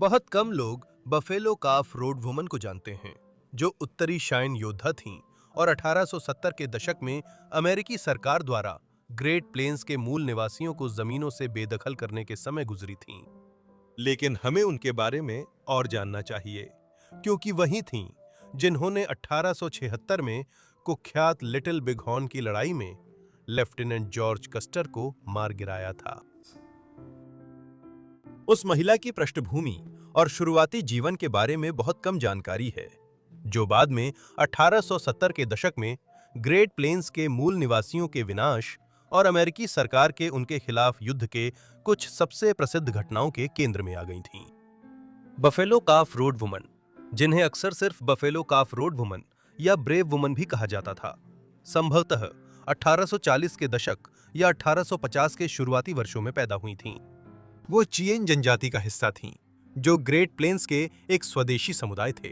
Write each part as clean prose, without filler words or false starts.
बहुत कम लोग बफेलो काफ road woman को जानते हैं, जो उत्तरी शाइन योद्धा थीं और 1870 के दशक में अमेरिकी सरकार द्वारा ग्रेट प्लेन्स के मूल निवासियों को जमीनों से बेदखल करने के समय गुजरी थीं। लेकिन हमें उनके बारे में और जानना चाहिए, क्योंकि वही थीं जिन्होंने 1876 में कुख्यात लिटिल बिघॉर्न की लड़ाई में लेफ्टिनेंट जॉर्ज कस्टर को मार गिराया था। उस महिला की पृष्ठभूमि और शुरुआती जीवन के बारे में बहुत कम जानकारी है, जो बाद में 1870 के दशक में ग्रेट प्लेन्स के मूल निवासियों के विनाश और अमेरिकी सरकार के उनके खिलाफ युद्ध के कुछ सबसे प्रसिद्ध घटनाओं के केंद्र में आ गई थीं। बफेलो काफ रोड वुमन, जिन्हें अक्सर सिर्फ बफेलो काफ रोड वुमन या ब्रेव वुमन भी कहा जाता था, संभवतः 1840 के दशक या 1850 के शुरुआती वर्षों में पैदा हुई थीं। वो चिएन जनजाति का हिस्सा थीं, जो ग्रेट प्लेन्स के एक स्वदेशी समुदाय थे।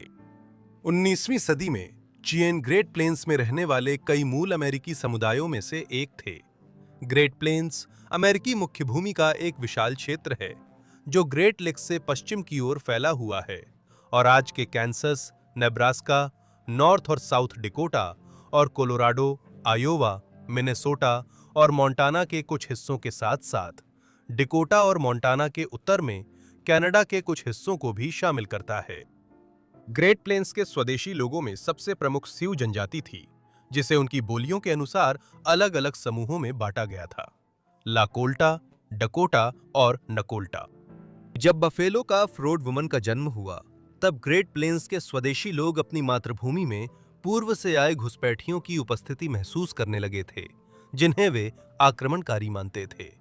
19वीं सदी में चिएन ग्रेट प्लेन्स में रहने वाले कई मूल अमेरिकी समुदायों में से एक थे। ग्रेट प्लेन्स अमेरिकी मुख्य भूमि का एक विशाल क्षेत्र है, जो ग्रेट लेक्स से पश्चिम की ओर फैला हुआ है और आज के कैंसस, नेब्रास्का, नॉर्थ और साउथ डिकोटा और कोलोराडो, आयोवा, मिनेसोटा और मोंटाना के कुछ हिस्सों के साथ-साथ डिकोटा और मोंटाना के उत्तर में कनाडा के कुछ हिस्सों को भी शामिल करता है। ग्रेट प्लेन्स के स्वदेशी लोगों में सबसे प्रमुख सिउ जनजाति थी, जिसे उनकी बोलियों के अनुसार अलग-अलग समूहों में बांटा गया था: लाकोल्टा, डकोटा और नकोल्टा। जब बफेलो काफ रोड वुमन का जन्म हुआ, तब ग्रेट प्लेन्स के स्वदेशी लोग अपनी मातृभूमि में पूर्व से आए घुसपैठियों की उपस्थिति महसूस करने लगे थे, जिन्हें वे आक्रमणकारी मानते थे।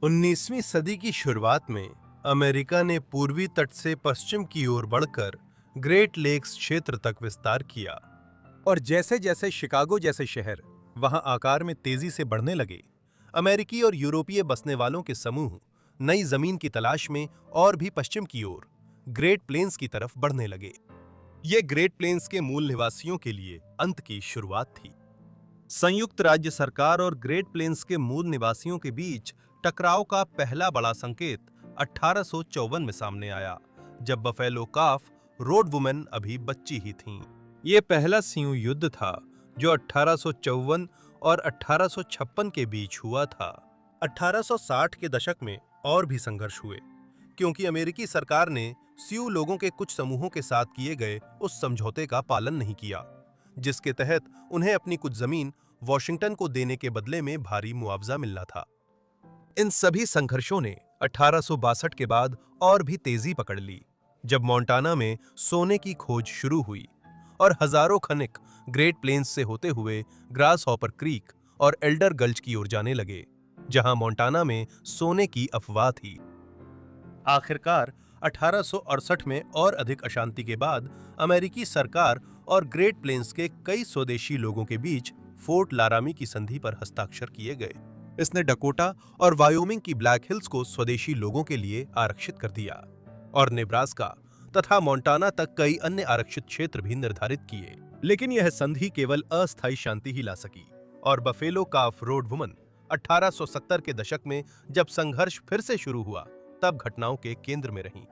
19वीं सदी की शुरुआत में अमेरिका ने पूर्वी तट से पश्चिम की ओर बढ़कर ग्रेट लेक्स क्षेत्र तक विस्तार किया, और जैसे-जैसे शिकागो जैसे शहर वहां आकार में तेजी से बढ़ने लगे, अमेरिकी और यूरोपीय बसने वालों के समूह नई जमीन की तलाश में और भी पश्चिम की ओर ग्रेट प्लेन्स की तरफ बढ़ने लगे। ये ग्रेट प्लेन्स के मूल निवासियों के लिए अंत की शुरुआत थी। संयुक्त राज्य सरकार और ग्रेट प्लेन्स के मूल निवासियों के बीच टकराव का पहला बड़ा संकेत 1854 में सामने आया, जब बफेलो काफ रोड वुमन अभी बच्ची ही थीं। ये पहला सिउ युद्ध था, जो 1854 और 1856 के बीच हुआ था। 1860 के दशक में और भी संघर्ष हुए, क्योंकि अमेरिकी सरकार ने सिउ लोगों के कुछ समूहों के साथ किए गए उस समझौते का पालन नहीं किया, जिसके तहत उन्हें अपनी कुछ जमीन वॉशिंगटन को देने के बदले में भारी मुआवजा मिलना था। इन सभी संघर्षों ने 1862 के बाद और भी तेजी पकड़ ली, जब मोंटाना में सोने की खोज शुरू हुई और हजारों खनिक ग्रेट प्लेन्स से होते हुए ग्रास हॉपर क्रीक और एल्डर गल्च की ओर जाने लगे, जहां मोंटाना में सोने की अफवाह थी। आखिरकार 1868 में और अधिक अशांति के बाद अमेरिकी सरकार और ग्रेट प्लेन्स के कई स्वदेशी लोगों के बीच फोर्ट लारामी की संधि पर हस्ताक्षर किए गए। इसने डकोटा और वायोमिंग की ब्लैक हिल्स को स्वदेशी लोगों के लिए आरक्षित कर दिया और नेब्रास्का तथा मोंटाना तक कई अन्य आरक्षित क्षेत्र भी निर्धारित किए। लेकिन यह संधि केवल अस्थायी शांति ही ला सकी, और बफेलो काफ रोड वुमन 1870 के दशक में जब संघर्ष फिर से शुरू हुआ, तब घटनाओं के केंद्र में रहीं।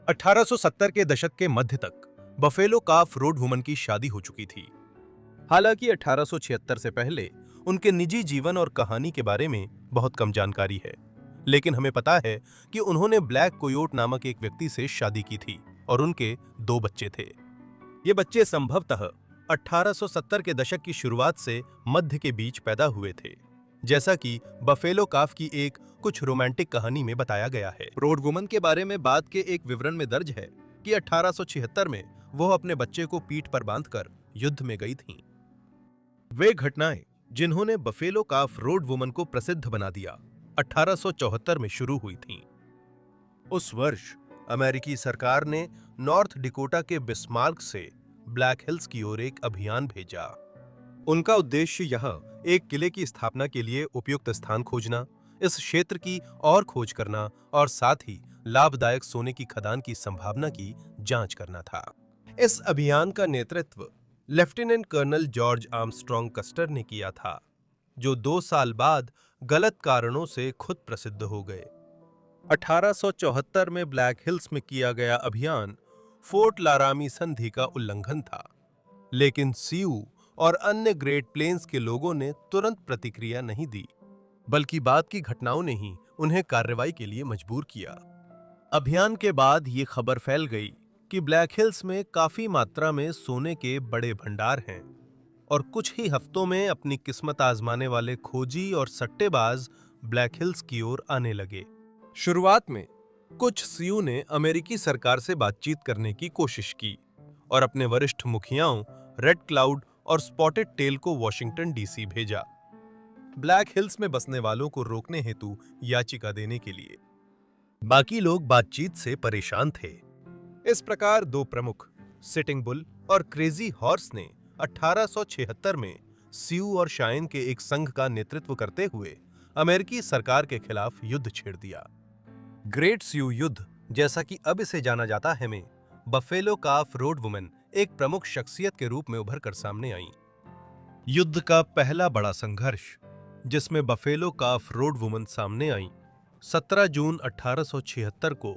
1870 के दशक के मध्य तक बफेलो काफ रोड वुमन की शादी हो चुकी थी। हालांकि 1876 से पहले उनके निजी जीवन और कहानी के बारे में बहुत कम जानकारी है, लेकिन हमें पता है कि उन्होंने ब्लैक कोयोट नामक एक व्यक्ति से शादी की थी और उनके 2 बच्चे थे। ये बच्चे संभवतः 1870 के दशक की शुरुआत से मध्य के बीच पैदा हुए थे, जैसा कि बफेलो काफ की एक कुछ रोमांटिक कहानी में बताया गया है। रोड वुमन के बारे में बाद के एक विवरण में दर्ज है कि 1876 में वो अपने बच्चे को पीठ पर बांधकर युद्ध में गई थीं। वे घटनाएं जिन्होंने बफेलो काफ रोड वुमन को प्रसिद्ध बना दिया, 1874 में शुरू हुई थीं। उस वर्ष अमेरिकी सरकार ने नॉर्थ डिकोटा के बिस्मार्क से ब्लैक हिल्स की ओर एक अभियान भेजा। उनका उद्देश्य यह एक किले की स्थापना के लिए उपयुक्त स्थान खोजना, इस क्षेत्र की और खोज करना और साथ ही लाभदायक सोने की खदान की संभावना की जांच करना था। इस अभियान का नेतृत्व lieutenant colonel George Armstrong Custer ने किया था, जो 2 साल बाद गलत कारणों से खुद प्रसिद्ध हो गए। 1874 में ब्लैक हिल्स में किया गया अभियान फोर्ट लारामी संधि का उल्लंघन था, लेकिन सियू और अन्य ग्रेट प्लेन्स के लोगों ने तुरंत प्रतिक्रिया नहीं दी, बल्कि बाद की घटनाओं ने ही उन्हें कार्रवाई के लिए मजबूर किया। अभियान के बाद ये खबर फैल गई कि ब्लैक हिल्स में काफी मात्रा में सोने के बड़े भंडार हैं और कुछ ही हफ्तों में अपनी किस्मत आजमाने वाले खोजी और सट्टेबाज ब्लैक हिल्स की ओर आने लगे। शुरुआत में कुछ सियू ने अमेरिकी सरकार से बातचीत करने की कोशिश की और अपने वरिष्ठ मुखियाओं रेड क्लाउड और स्पॉटेड टेल को वॉशिंगटन डीसी भेजा, ब्लैक हिल्स में बसने वालों को रोकने हेतु याचिका देने के लिए। बाकी लोग बातचीत से परेशान थे। इस प्रकार दो प्रमुख, सिटिंग बुल और क्रेजी हॉर्स ने 1876 में सियू और शाइन के एक संघ का नेतृत्व करते हुए अमेरिकी सरकार के खिलाफ युद्ध छेड़ दिया। ग्रेट सियू युद्ध, जैसा कि अब इसे जाना जाता है, में बफेलो काफ रोड वुमेन एक प्रमुख शख्सियत के रूप में उभर कर सामने आई। युद्ध का पहला बड़ा संघर्ष जिसमें बफेलो काफ रोड वुमेन सामने आई, 17 जून 1876 को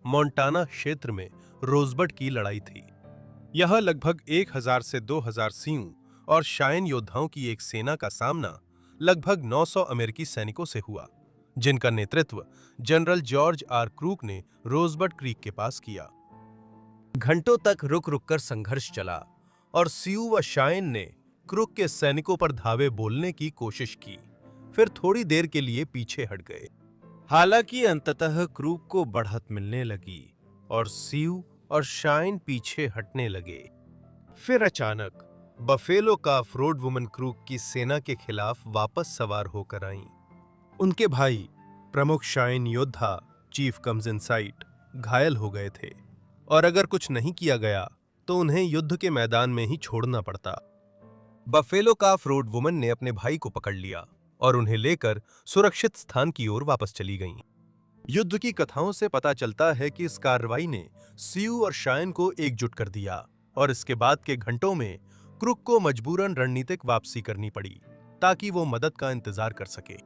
मोंटाना क्षेत्र में रोजबर्ट की लड़ाई थी। यह लगभग 1000 से 2000 सियू और शाइन योद्धाओं की एक सेना का सामना लगभग 900 अमेरिकी सैनिकों से हुआ, जिनका नेतृत्व जनरल जॉर्ज आर क्रूक ने रोजबर्ट क्रीक के पास किया। घंटों तक रुक रुक कर संघर्ष चला और सियू व शाइन ने क्रूक के सैनिकों पर धावे बोलने की कोशिश की, फिर थोड़ी देर के लिए पीछे हट गए। हालांकि अंततः क्रूक को बढ़त मिलने लगी और सियू और शाइन पीछे हटने लगे। फिर अचानक बफेलो काफ रोड वुमेन क्रूक की सेना के खिलाफ वापस सवार होकर आईं। उनके भाई, प्रमुख शाइन योद्धा चीफ कम्स इन साइट, घायल हो गए थे और अगर कुछ नहीं किया गया तो उन्हें युद्ध के मैदान में ही छोड़ना पड़ता। बफेलो काफ रोड वुमेन ने अपने भाई को पकड़ लिया और उन्हें लेकर सुरक्षित स्थान की ओर वापस चली गईं। युद्ध की कथाओं से पता चलता है कि इस कार्रवाई ने सियू और शाइन को एकजुट कर दिया और इसके बाद के घंटों में क्रूक को मजबूरन रणनीतिक वापसी करनी पड़ी ताकि वो मदद का इंतजार कर सके।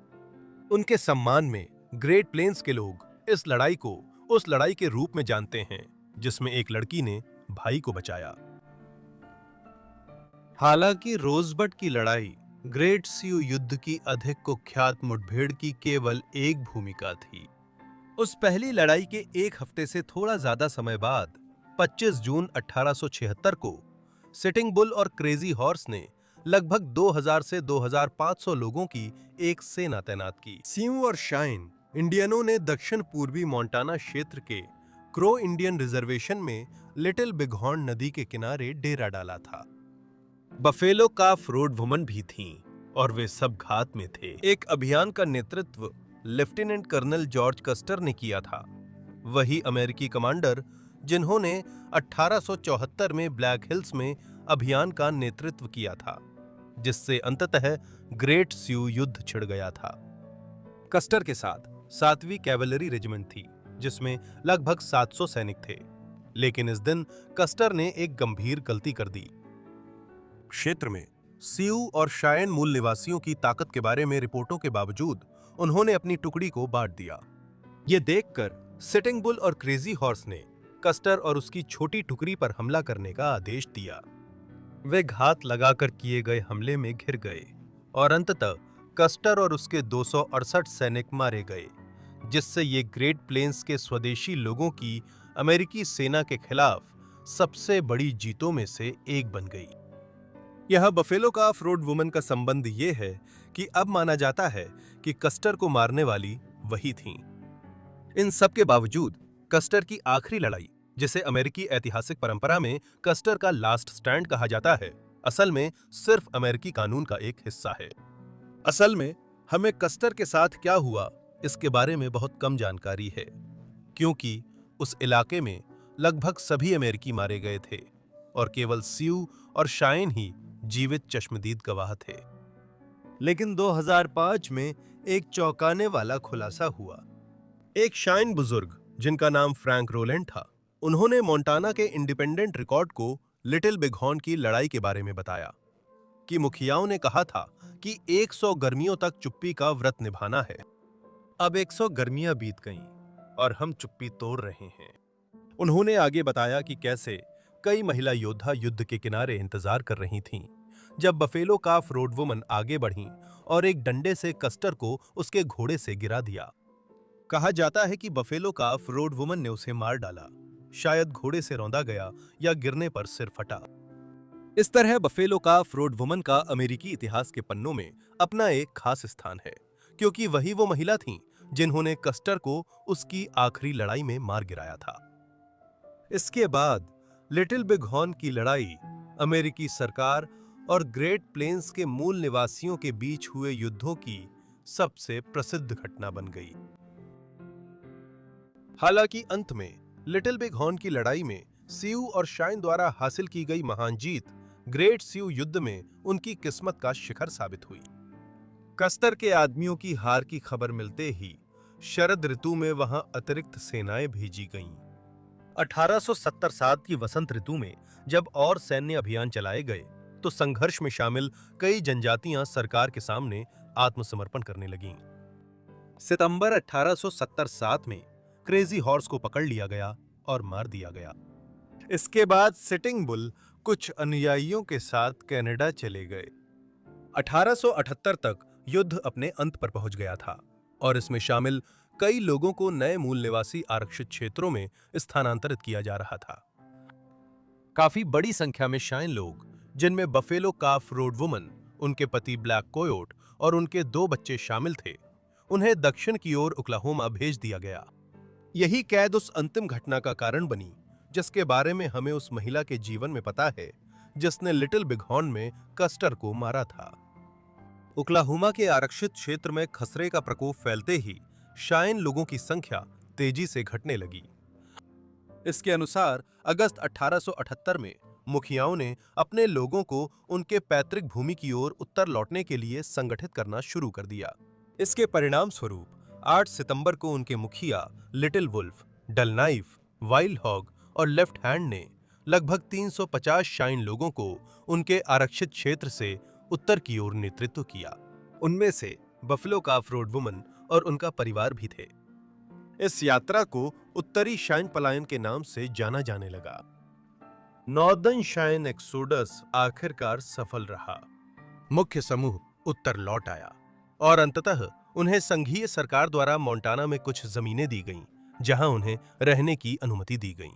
उनके सम्मान में ग्रेट प्लेन्स के लोग इस लड़ाई को उस लड़ाई के रूप में जानते हैं जिसमें एक लड़की ने भाई को बचाया। हालांकि रोजबर्ट की लड़ाई ग्रेट सियू युद्ध की अधिक कुख्यात मुठभेड़ की केवल एक भूमिका थी। उस पहली लड़ाई के एक हफ्ते से थोड़ा ज्यादा समय बाद 25 जून 1876 को सिटिंग बुल और क्रेजी हॉर्स ने लगभग 2000 से 2500 लोगों की एक सेना तैनात की। सियू और शाइन इंडियनों ने दक्षिण पूर्वी मोंटाना क्षेत्र के क्रो इंडियन रिजर्वेशन में लिटिल बिघॉर्न नदी के किनारे डेरा डाला था। बफेलो काफ रोड वुमेन भी थीं और वे सब घात में थे। एक अभियान का नेतृत्व लेफ्टिनेंट कर्नल जॉर्ज कस्टर ने किया था, वही अमेरिकी कमांडर जिन्होंने 1874 में ब्लैक हिल्स में अभियान का नेतृत्व किया था, जिससे अंततः ग्रेट सियू युद्ध छिड़ गया था। कस्टर के साथ 7वीं कैवलरी रेजिमेंट थी, जिसमें लगभग 700 सैनिक थे, लेकिन इस दिन कस्टर ने एक गंभीर गलती कर दी। क्षेत्र में सियू और शाइन मूल निवासियों की ताकत के बारे में रिपोर्टों के बावजूद उन्होंने अपनी टुकड़ी को बांट दिया। ये देखकर सिटिंग बुल और क्रेजी हॉर्स ने कस्टर और उसकी छोटी टुकड़ी पर हमला करने का आदेश दिया। वे घात लगाकर किए गए हमले में घिर गए और अंततः कस्टर और उसके 268 सैनिक मारे गए, जिससे ये ग्रेट प्लेन्स के स्वदेशी लोगों की अमेरिकी सेना के खिलाफ सबसे बड़ी जीतों में से एक बन गई। यह बफेलो काफ रोड वुमेन का संबंध ये है कि अब माना जाता है कि कस्टर को मारने वाली वही थीं। इन सब के बावजूद कस्टर की आखिरी लड़ाई, जिसे अमेरिकी ऐतिहासिक परंपरा में कस्टर का लास्ट स्टैंड कहा जाता है, असल में सिर्फ अमेरिकी कानून का एक हिस्सा है। असल में हमें कस्टर के साथ क्या हुआ इसके बारे में बहुत कम जानकारी है, क्योंकि उस इलाके में लगभग सभी अमेरिकी मारे गए थे और केवल सियू और शाइन ही जीवित चश्मदीद गवाह थे। लेकिन 2005 में एक चौंकाने वाला खुलासा हुआ। एक शाइन बुजुर्ग जिनका नाम फ्रैंक रोलैंड था, उन्होंने मोंटाना के इंडिपेंडेंट रिकॉर्ड को लिटिल बिघॉर्न की लड़ाई के बारे में बताया कि मुखियाओं ने कहा था कि 100 गर्मियों तक चुप्पी का व्रत निभाना है। अब 100 गर्मियां बीत गईं और हम चुप्पी तोड़ रहे हैं। उन्होंने आगे बताया कि कैसे कई महिला योद्धा युद्ध के किनारे इंतजार कर रही थीं, जब बफेलो काफ रोड वुमन आगे बढ़ी और एक डंडे से कस्टर को उसके घोड़े से गिरा दिया। कहा जाता है कि बफेलो काफ रोड वुमन ने उसे मार डाला, शायद घोड़े से रौंदा गया या गिरने पर सिर फटा। इस तरह बफेलो काफ रोड वुमन का अमेरिकी इतिहास के पन्नों में अपना एक खास स्थान है, क्योंकि वही वो महिला थीं जिन्होंने कस्टर को उसकी आखिरी लड़ाई में मार गिराया था। इसके बाद लिटिल बिग हॉर्न की लड़ाई अमेरिकी सरकार और ग्रेट प्लेन्स के मूल निवासियों के बीच हुए युद्धों की सबसे प्रसिद्ध घटना बन गई। हालांकि अंत में लिटिल बिग हॉर्न की लड़ाई में सियू और शाइन द्वारा हासिल की गई महान जीत ग्रेट सियू युद्ध में उनकी किस्मत का शिखर साबित हुई। कस्टर के आदमियों की हार की खबर मिलते ही शरद ऋतु में वहां अतिरिक्त सेनाएं भेजी गईं। 1870 की वसंत ऋतु में जब और सैन्य अभियान चलाए गए तो संघर्ष में शामिल कई जनजातियां सरकार के सामने आत्मसमर्पण करने लगीं। सितंबर 1870 में क्रेजी हॉर्स को पकड़ लिया गया और मार दिया गया। इसके बाद सिटिंग बुल कुछ अनुयायियों के साथ कनाडा चले गए। 1878 तक युद्ध अपने अंत पर पहुंच गया था और इसमें शामिल कई लोगों को नए मूल निवासी आरक्षित क्षेत्रों में स्थानांतरित किया जा रहा था। काफी बड़ी संख्या में शाइन लोग, जिनमें बफेलो काफ रोड वुमन, उनके पति ब्लैक कोयोट और उनके 2 बच्चे शामिल थे, उन्हें दक्षिण की ओर ओक्लाहोमा भेज दिया गया। यही कैद उस अंतिम घटना का कारण बनी जिसके बारे में हमें उस महिला के जीवन में पता है जिसने लिटिल बिग हॉर्न में कस्टर को मारा था। ओक्लाहोमा के आरक्षित क्षेत्र में खसरे का प्रकोप फैलते ही शाइन लोगों की संख्या तेजी से घटने लगी। इसके अनुसार अगस्त 1878 में मुखियाओं ने अपने लोगों को उनके पैतृक भूमि की ओर उत्तर लौटने के लिए संगठित करना शुरू कर दिया। इसके परिणाम स्वरूप 8 सितंबर को उनके मुखिया लिटिल वुल्फ, डल नाइफ, वाइल्ड हॉग और लेफ्ट हैंड ने लगभग 350 शाइन लोगों को उनके आरक्षित क्षेत्र से उत्तर की ओर नेतृत्व किया। उनमें से बफेलो काफ रोड वुमन और उनका परिवार भी थे। इस यात्रा को उत्तरी शाइन पलायन के नाम से जाना जाने लगा। नॉर्दर्न शाइन एक्सोडस आखिरकार सफल रहा। मुख्य समूह उत्तर लौट आया और अंततः उन्हें संघीय सरकार द्वारा मोंटाना में कुछ जमीनें दी गईं, जहां उन्हें रहने की अनुमति दी गई।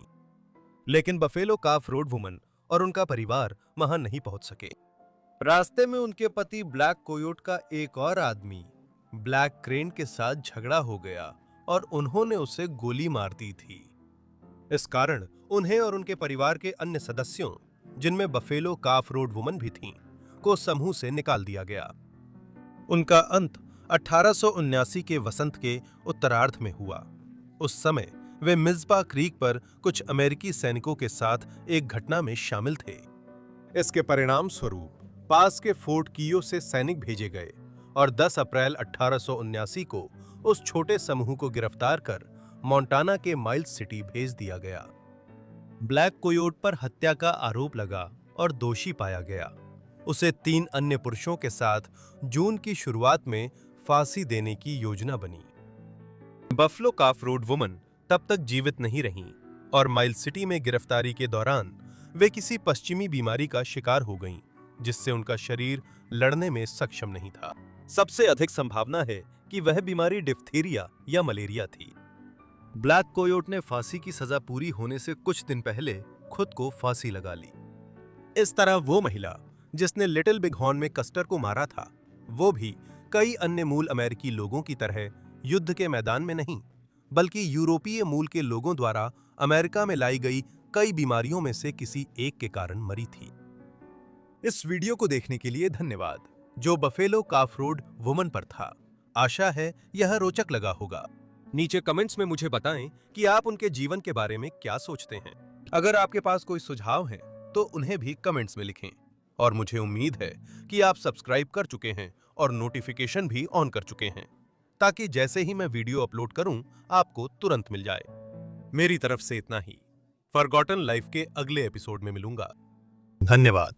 लेकिन बफेलो काफ रोड वुमन और उनका परिवार वहां नहीं पहुंच सके। रास्ते में उनके पति ब्लैक कोयोट का एक और आदमी ब्लैक क्रेन के साथ झगड़ा हो गया और उन्होंने उसे गोली मार दी थी। इस कारण उन्हें और उनके परिवार के अन्य सदस्यों, जिनमें बफेलो काफ रोड वुमन भी थीं, को समूह से निकाल दिया गया। उनका अंत 1879 के वसंत के उत्तरार्ध में हुआ। उस समय वे मिज़्पा क्रीक पर कुछ अमेरिकी सैनिकों के साथ एक घटना में शामिल थे। इसके परिणाम स्वरूप पास के फोर्ट कीयो से सैनिक भेजे गए और 10 अप्रैल 1879 को उस छोटे समूह को गिरफ्तार कर मोंटाना के माइल्स सिटी भेज दिया गया। ब्लैक कोयोट पर हत्या का आरोप लगा और दोषी पाया गया। उसे 3 अन्य पुरुषों के साथ जून की शुरुआत में फांसी देने की योजना बनी। बफेलो काफ रोड वुमन तब तक जीवित नहीं रहीं और माइल्स सिटी में गिरफ्तारी के दौरान वे किसी पश्चिमी बीमारी का शिकार हो गईं, जिससे उनका शरीर लड़ने में सक्षम नहीं था। सबसे अधिक संभावना है कि वह बीमारी डिप्थीरिया या मलेरिया थी। ब्लैक कोयोट ने फांसी की सजा पूरी होने से कुछ दिन पहले खुद को फांसी लगा ली। इस तरह वो महिला जिसने लिटिल बिग हॉर्न में कस्टर को मारा था, वो भी कई अन्य मूल अमेरिकी लोगों की तरह युद्ध के मैदान में नहीं, बल्कि यूरोपीय मूल के लोगों द्वारा अमेरिका में लाई गई कई बीमारियों में से किसी एक के कारण मरी थी। इस वीडियो को देखने के लिए धन्यवाद, जो बफेलो काफ रोड वुमन पर था। आशा है यह रोचक लगा होगा। नीचे कमेंट्स में मुझे बताएं कि आप उनके जीवन के बारे में क्या सोचते हैं। अगर आपके पास कोई सुझाव है तो उन्हें भी कमेंट्स में लिखें। और मुझे उम्मीद है कि आप सब्सक्राइब कर चुके हैं और नोटिफिकेशन भी ऑन कर चुके हैं, ताकि जैसे ही मैं वीडियो अपलोड करूं आपको तुरंत मिल जाए। मेरी तरफ से इतना ही। फॉरगॉटन लाइफ के अगले एपिसोड में मिलूंगा। धन्यवाद।